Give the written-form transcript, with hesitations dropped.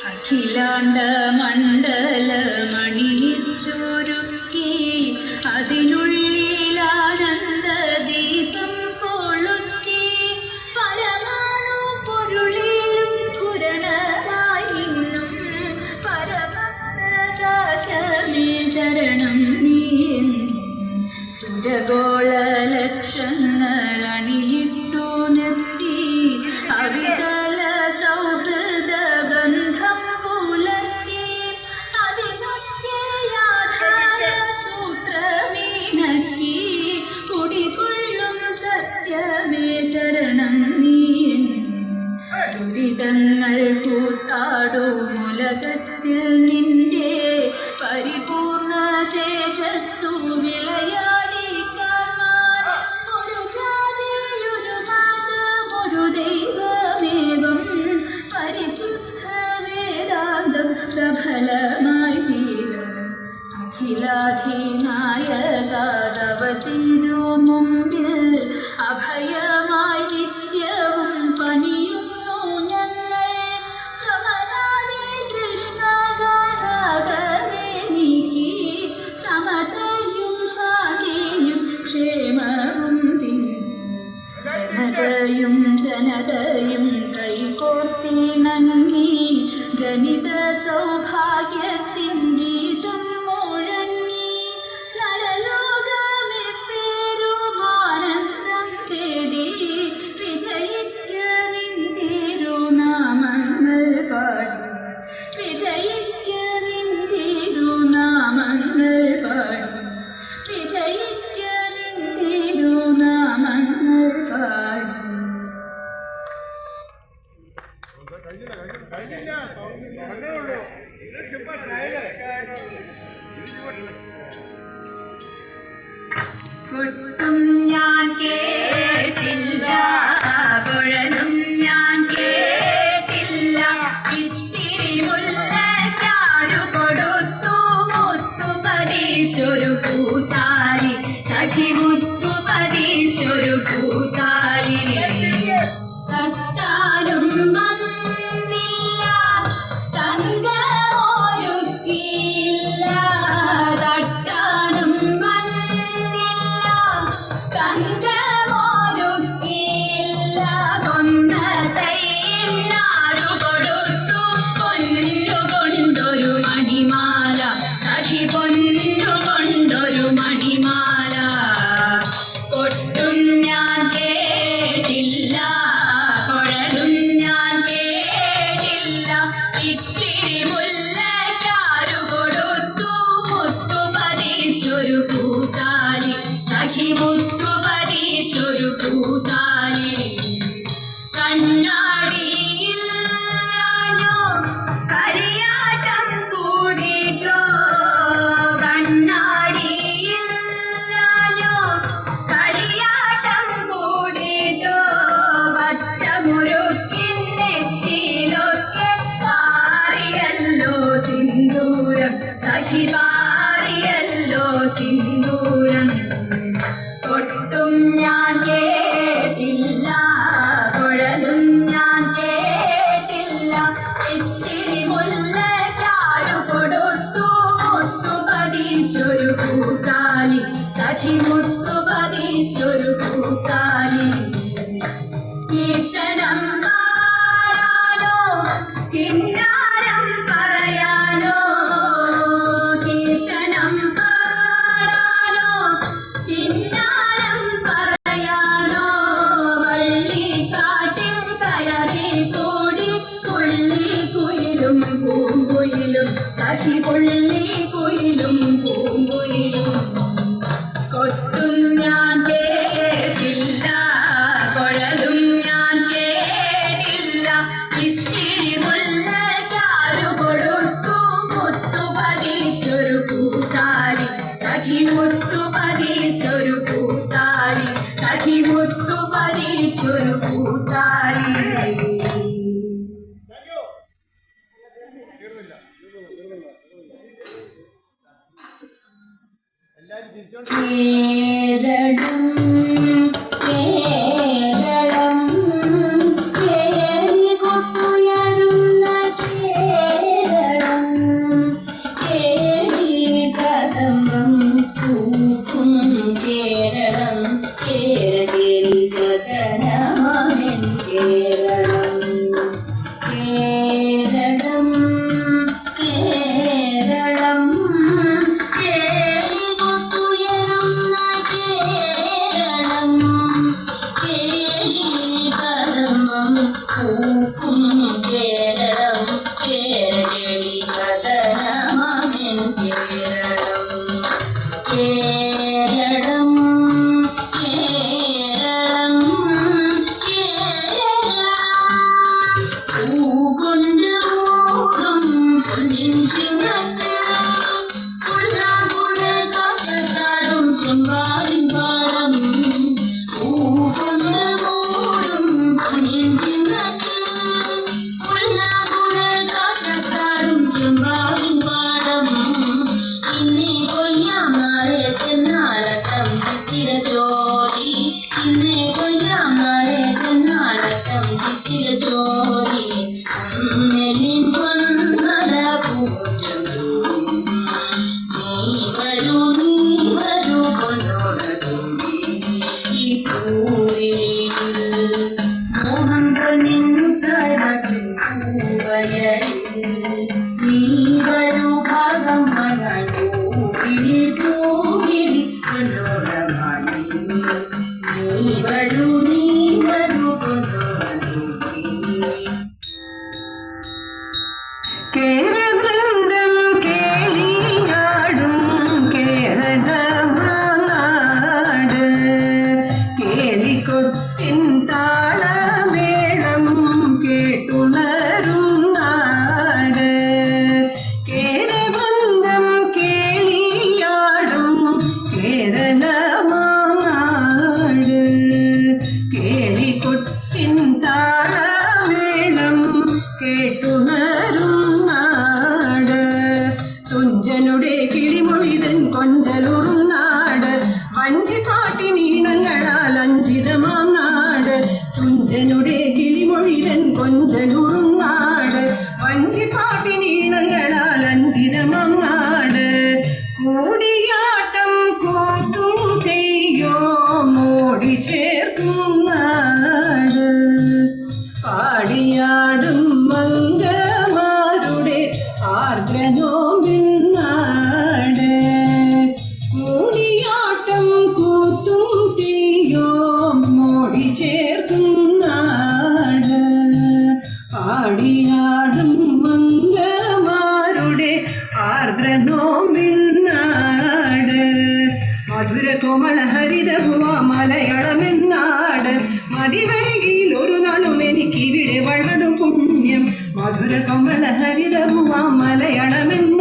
അഖിലാണ്ട മണ്ഡലമണിയിച്ചൊരുക്കി അതിനുള്ളിലാനന്ദ ദീപം കൊളുത്തി പരമാണു പൊരുളിലും സ്ഫുരണമായിന്നും പരമപ്രകാശമേ ശരണം നീയെന്നും സുരഗോള ലക്ഷങ്ങൾ അണിയിട്ടു നിർത്തി അവികല സൗഹൃദ ബന്ധം പുലർത്തി അതിനൊക്കെയാധാര സൂത്രമീനക്കി കുടികൊള്ളും സത്യമേ ശരണം നീയെന്നും ദുരിതങ്ങൾ കൂത്താടും ഉലകത്തിൽ നിന്റെ പരിപൂർണ തേജസ്സു വിളയാടി കാണാൻ ഒരു ജാതിയൊരു മതമൊരു ദൈവമേവം പരിശുദ്ധ വേദാന്തം സഫലമായി തീരും അഖിലാധിനായക തവ തിരു മുമ്പിൽ അഭയമായി നിത്യവും പണിയുന്നു ഞങ്ങൾ സമരാതി കൃഷ്ണഗാനകമേ നീക്കി സമതയും ശാഖയും ക്ഷേമവും ജനതയും ജനതയും കൈകോർത്തിണങ്ങി ജനിത സൗഭാഗ്യത്തിൻ ഗീതം മുഴങ്ങി നരലോകമെപ്പേരുമാനന്ദം തേടി വിജയിക്ക നിന്തിരുനാമങ്ങൾ പാടി വിജയിക്ക നിന്തിരുനാമങ്ങൾ പാടി വിജയിക്ക നിന്തിരുനാമങ്ങൾ പാടി. കൊട്ടും ഞാൻ കേട്ടില്ല കുഴലും ഞാൻ കേട്ടില്ല ഇത്തിരി മുല്ലച്ചാരു കൊടുത്തു മുത്തു പതിച്ചൊരു കൂത്താലി സഖി മുത്തു പതിച്ചൊരു കൂത്താലി തട്ടാനും വന്നില്ല തങ്കമൊരുക്കിയില്ല തട്ടാനും വന്നില്ല തങ്കമൊരുക്കിയില്ല കൊന്ന തൈന്നാരു കൊടുത്തു പൊന്നുകൊണ്ടൊരു മണിമാല സഖി പൊന്നുകൊണ്ടൊരു മണിമാല കൊട്ടും ഞാൻ കേട്ടില്ല കുഴലും ഞാൻ കേട്ടില്ല ഇത്തിരി മുല്ലച്ചാരു കൊടുത്തു മുത്തു പതിച്ചൊരു കൂത്താലി സഖി മുത്തു പതിച്ചൊരു കൂത്താലി കണ്ണാടിയില്ലാഞ്ഞോ കളിയാട്ടം കൂടിട്ടോ കണ്ണാടിയില്ലാഞ്ഞോ കളിയാട്ടം കൂടിട്ടോ പച്ചമുരുക്കിൻ നെറ്റിയിലൊക്കെ പാറിയല്ലോ സിന്ദൂരം സഖി പാറിയല്ലോ സിന്ദൂരം കൊട്ടും ഞാൻ കേട്ടില്ല കുഴലും ഞാൻ കേട്ടില്ല ഇത്തിരി മുല്ലച്ചാരു കൊടുത്തു മുത്തു പതിച്ചൊരു കൂത്താലി സഖി മുത്തു പതിച്ചൊരു കൂത്താലി കീർത്തനം പാടാനോ കിന്നാരം പറയാനോ കീർത്തനം പാടാനോ കിന്നാരം പറയാനോ വള്ളിക്കാട്ടിൽ കയറി കൂടി പുള്ളിക്കുയിലും പൂങ്കുയിലും സഖി പുള്ളിക്കുയിലും പൂങ്കുയിലും കൊട്ടും ഞാൻ കേട്ടില്ല കുഴലും ഞാൻ കേട്ടില്ല ഇത്തിരി മുല്ലച്ചാരു കൊടുത്തു മുത്തു പതിച്ചൊരു കൂത്താലി സഖി മുത്തു പതിച്ചൊരു കൂത്താലി സഖി മുത്തു പതിച്ചൊരു കൂത്താലി. കേരളം കേരളം കൊഞ്ചനുടെ കിളിമൊഴിവൻ കൊഞ്ചനുറുങ്ങാട് വഞ്ചിപ്പാട്ടിനീളങ്ങളാൽ അഞ്ചിരമങ്ങാട് കൂടിയാട്ടം കൂത്തും തെയ്യോ മോടി ചേർക്കുന്നാട് പാടിയാടും മംഗമാരുടെ ആർദ്രനോമിന്നാട് കൂടിയാട്ടം കൂത്തും തെയ്യോ മോടി ചേർക്കുന്നാട് പാടിയാടും മംഗമാരുടെ ആർദ്രനോമിന്നാട് മധുര കോമള ഹരിതഭുവ മലയാളമെന്നാട് മതിവരികയിൽ ഒരു നാളും എനിക്കിവിടെ വളർന്നു പുണ്യം മധുര കോമള ഹരിതഭുവ മലയാളമെന്ന